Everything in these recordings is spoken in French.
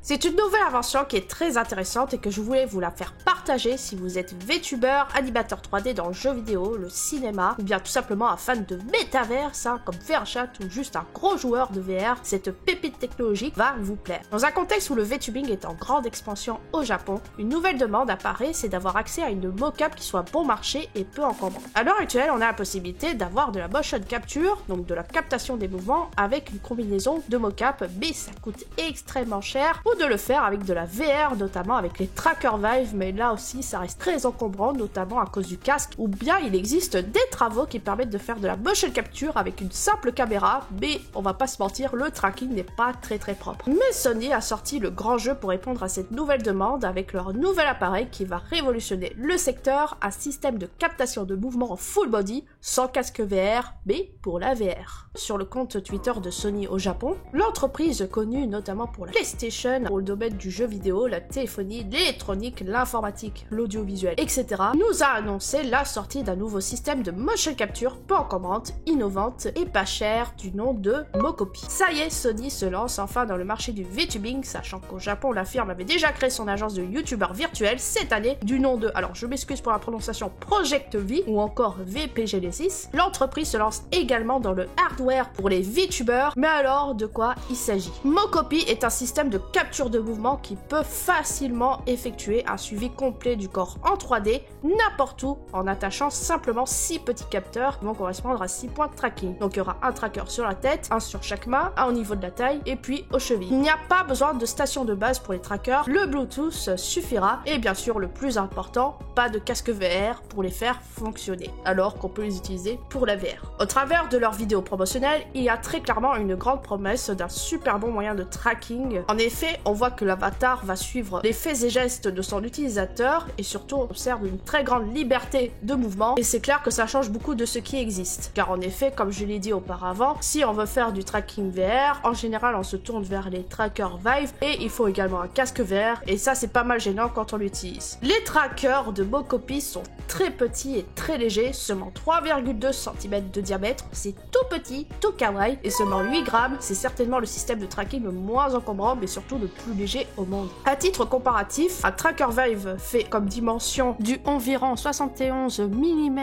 C'est une nouvelle invention qui est très intéressante et que je voulais vous la faire partager si vous êtes VTuber, animateur 3D dans le jeu vidéo, le cinéma, ou bien tout simplement un fan de métaverse, comme VRChat ou juste un gros joueur de VR. Cette pépite technologique va vous plaire. Dans un contexte où le VTubing est en grande expansion au Japon, une nouvelle demande apparaît, c'est d'avoir accès à une mocap qui soit bon marché et peu encombrante. À l'heure actuelle, on a la possibilité d'avoir de la motion capture, donc de la captation des mouvements avec une combinaison de mocap, mais ça coûte extrêmement cher, ou de le faire avec de la VR, notamment avec les trackers Vive, mais là aussi ça reste très encombrant, notamment à cause du casque, ou bien il existe des travaux qui permettent de faire de la motion capture avec une simple caméra, mais on va pas se mentir, le tracking n'est pas très propre. Mais Sony a sorti le grand jeu pour répondre à cette nouvelle demande avec leur nouvel appareil qui va révolutionner le secteur, un système de captation de mouvements en full body, sans casque VR, mais pour la VR. Sur le compte Twitter de Sony au Japon, l'entreprise connue notamment pour la PlayStation, pour le domaine du jeu vidéo, la téléphonie, l'électronique, l'informatique, l'audiovisuel, etc., nous a annoncé la sortie d'un nouveau système de motion capture peu encombrante, innovante et pas chère du nom de Mocopi. Ça y est, Sony se lance enfin dans le marché du VTubing, sachant qu'au Japon, la firme avait déjà créé son agence de youtubeurs virtuels cette année du nom de, alors je m'excuse pour la prononciation, Project V ou encore VP Genesis. L'entreprise se lance également dans le hardware pour les VTubers, mais alors de quoi il s'agit? Mocopi est un système de capture de mouvement qui peut facilement effectuer un suivi complet du corps en 3D n'importe où en attachant simplement 6 petits capteurs qui vont correspondre à 6 points de tracking. Donc il y aura un tracker sur la tête, un sur chaque main, un au niveau de la taille et puis aux chevilles. Il n'y a pas besoin de station de base pour les trackers, le Bluetooth suffira et bien sûr le plus important, pas de casque VR pour les faire fonctionner, alors qu'on peut les utiliser pour la VR. Au travers de leurs vidéos promotionnelles, il y a très clairement une grande promesse d'un super bon moyen de tracking. En effet, on voit que l'avatar va suivre les faits et gestes de son utilisateur et surtout on observe une très grande liberté de mouvement et c'est clair que ça change beaucoup de ce qui existe. Car en effet, comme je l'ai dit auparavant, si on veut faire du tracking VR, en général on se tourne vers les trackers Vive et il faut également un casque VR et ça c'est pas mal gênant quand on l'utilise. Les trackers de Mocopi sont très petits et très légers, seulement 3,2 cm de diamètre, c'est tout petit, tout kawaii et seulement 8 grammes, c'est certainement le système de tracking le moins encombrant mais surtout le plus léger au monde. À titre comparatif, un tracker Vive fait comme dimension du environ 71 mm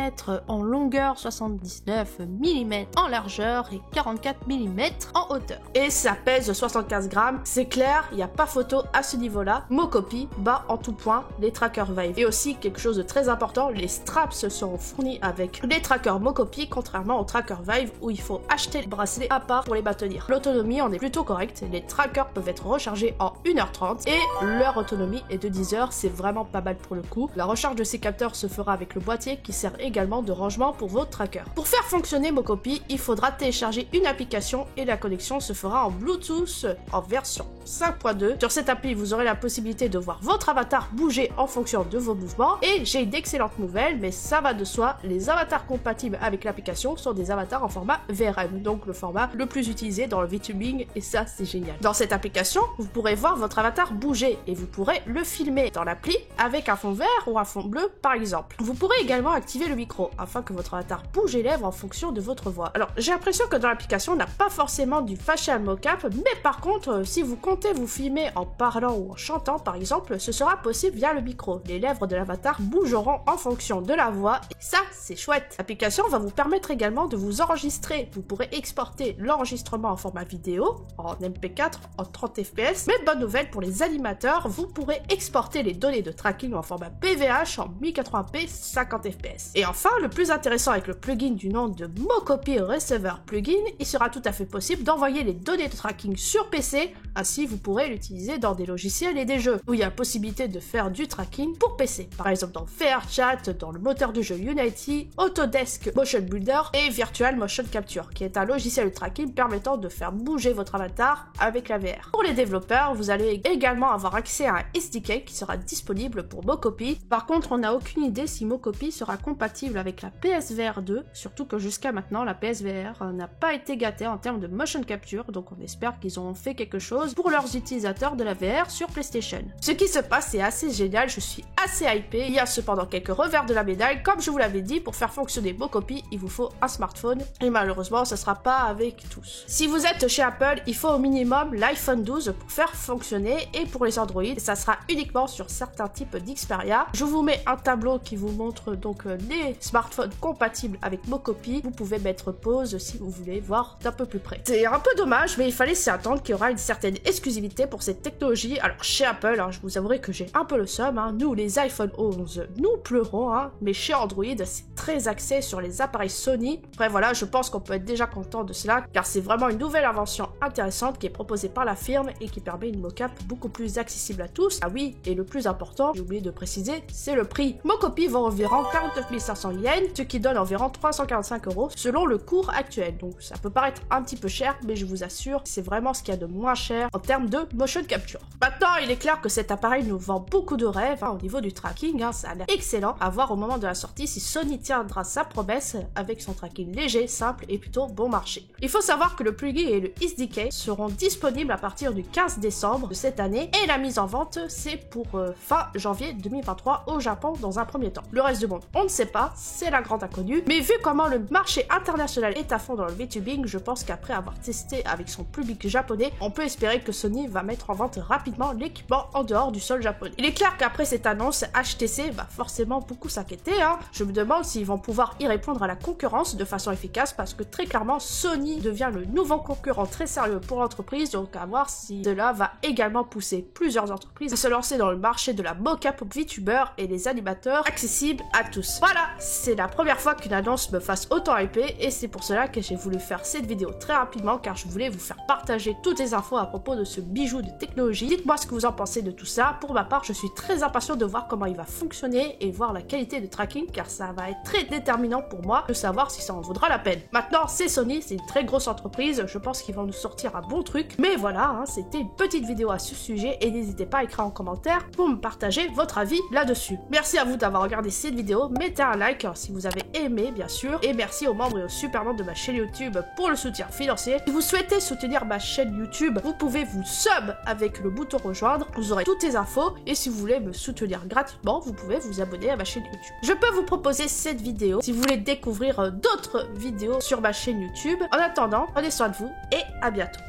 en longueur, 79 mm en largeur et 44 mm en hauteur. Et ça pèse 75 grammes, c'est clair, il n'y a pas photo à ce niveau-là. Mocopi bat en tout point les trackers Vive. Et aussi, quelque chose de très important, les straps seront fournis avec les trackers Mocopi, contrairement aux trackers Vive où il faut acheter le bracelet à part pour les maintenir. L'autonomie en est plutôt correcte, les trackers peuvent être rechargés en 1h30 et leur autonomie est de 10 heures, c'est vraiment pas mal pour le coup. La recharge de ces capteurs se fera avec le boîtier qui sert également de rangement pour vos trackers. Pour faire fonctionner Mocopi, il faudra télécharger une application et la connexion se fera en Bluetooth en version 5.2. Sur cette appli, vous aurez la possibilité de voir votre avatar bouger en fonction de vos mouvements et j'ai d'excellentes nouvelles, mais ça va de soi, les avatars compatibles avec l'application sont des avatars en format VRM, donc le format le plus utilisé dans le VTubing et ça c'est génial. Dans cette application, vous pourrez voir votre avatar bouger et vous pourrez le filmer dans l'appli avec un fond vert ou un fond bleu par exemple. Vous pourrez également activer le micro afin que votre avatar bouge les lèvres en fonction de votre voix. Alors j'ai l'impression que dans l'application on n'a pas forcément du facial mocap, mais par contre si vous comptez vous filmer en parlant ou en chantant par exemple, ce sera possible via le micro. Les lèvres de l'avatar bougeront en fonction de la voix et ça c'est chouette. L'application va vous permettre également de vous enregistrer. Vous pourrez exporter l'enregistrement en format vidéo, en MP4, en 30 fps, mais bonne nouvelle pour les animateurs, vous pourrez exporter les données de tracking en format PVH en 1080p 50 fps. Et enfin, le plus intéressant avec le plugin du nom de Mocopi Receiver Plugin, il sera tout à fait possible d'envoyer les données de tracking sur PC, ainsi vous pourrez l'utiliser dans des logiciels et des jeux, où il y a la possibilité de faire du tracking pour PC, par exemple dans VRChat, dans le moteur de jeu Unity, Autodesk Motion Builder et Virtual Motion Capture, qui est un logiciel de tracking permettant de faire bouger votre avatar avec la VR. Pour les développeurs, vous allez également avoir accès à un SDK qui sera disponible pour Mocopi. Par contre, on n'a aucune idée si Mocopi sera compatible avec la PSVR 2, surtout que jusqu'à maintenant, la PSVR n'a pas été gâtée en termes de motion capture, donc on espère qu'ils ont fait quelque chose chose pour leurs utilisateurs de la VR sur PlayStation. Ce qui se passe est assez génial, je suis assez hypé. Il y a cependant quelques revers de la médaille. Comme je vous l'avais dit, pour faire fonctionner Mocopi, il vous faut un smartphone et malheureusement, ce sera pas avec tous. Si vous êtes chez Apple, il faut au minimum l'iPhone 12 pour faire fonctionner et pour les Android, ça sera uniquement sur certains types d'Xperia. Je vous mets un tableau qui vous montre donc les smartphones compatibles avec Mocopi. Vous pouvez mettre pause si vous voulez voir d'un peu plus près. C'est un peu dommage, mais il fallait s'y attendre qu'il y aura une certaine exclusivité pour cette technologie. Alors chez Apple, je vous avouerai que j'ai un peu le seum. Nous, les iPhone 11, nous pleurons, mais chez Android, c'est très axé sur les appareils Sony. Après voilà, je pense qu'on peut être déjà content de cela, car c'est vraiment une nouvelle invention intéressante qui est proposée par la firme et qui permet une mocap beaucoup plus accessible à tous. Ah oui, et le plus important, j'ai oublié de préciser, c'est le prix. Mocopi vaut environ 49 500 yens, ce qui donne environ 345 € selon le cours actuel. Donc ça peut paraître un petit peu cher, mais je vous assure, c'est vraiment ce qu'il y a de moins cher en termes de motion capture. Maintenant, il est clair que cet appareil nous vend beaucoup de rêves au niveau du tracking. Ça a l'air excellent à voir au moment de la sortie si Sony tiendra sa promesse avec son tracking léger, simple et plutôt bon marché. Il faut savoir que le plugin et le SDK seront disponibles à partir du 15 décembre de cette année et la mise en vente c'est pour fin janvier 2023 au Japon dans un premier temps. Le reste du monde, on ne sait pas, c'est la grande inconnue, mais vu comment le marché international est à fond dans le VTubing, je pense qu'après avoir testé avec son public japonais, on peut espérer que Sony va mettre en vente rapidement l'équipement en dehors du sol japonais. Il est clair qu'après cette annonce, HTC va forcément beaucoup s'inquiéter. Je me demande s'ils vont pouvoir y répondre à la concurrence de façon efficace parce que très clairement, Sony devient le nouveau concurrent très sérieux pour l'entreprise, donc à voir si cela va également pousser plusieurs entreprises à se lancer dans le marché de la mocap VTuber et les animateurs accessibles à tous. Voilà, c'est la première fois qu'une annonce me fasse autant hyper et c'est pour cela que j'ai voulu faire cette vidéo très rapidement car je voulais vous faire partager toutes les infos à propos de ce bijou de technologie. Dites-moi ce que vous en pensez de tout ça. Pour ma part, je suis très impatient de voir comment il va fonctionner et voir la qualité de tracking car ça va être très déterminant pour moi de savoir si ça en vaudra la peine. Maintenant, c'est Sony, c'est une très grosse entreprise, je pense qu'ils vont nous sortir un bon truc. Mais voilà, c'était une petite vidéo à ce sujet et n'hésitez pas à écrire en commentaire pour me partager votre avis là-dessus. Merci à vous d'avoir regardé cette vidéo, mettez un like si vous avez aimé bien sûr, et merci aux membres et aux super membres de ma chaîne YouTube pour le soutien financier. Si vous souhaitez soutenir ma chaîne YouTube, vous pouvez vous sub avec le bouton rejoindre, vous aurez toutes les infos, et si vous voulez me soutenir gratuitement, vous pouvez vous abonner à ma chaîne YouTube. Je peux vous proposer cette vidéo si vous voulez découvrir d'autres vidéos sur ma chaîne YouTube. En attendant, prenez soin de vous et à bientôt.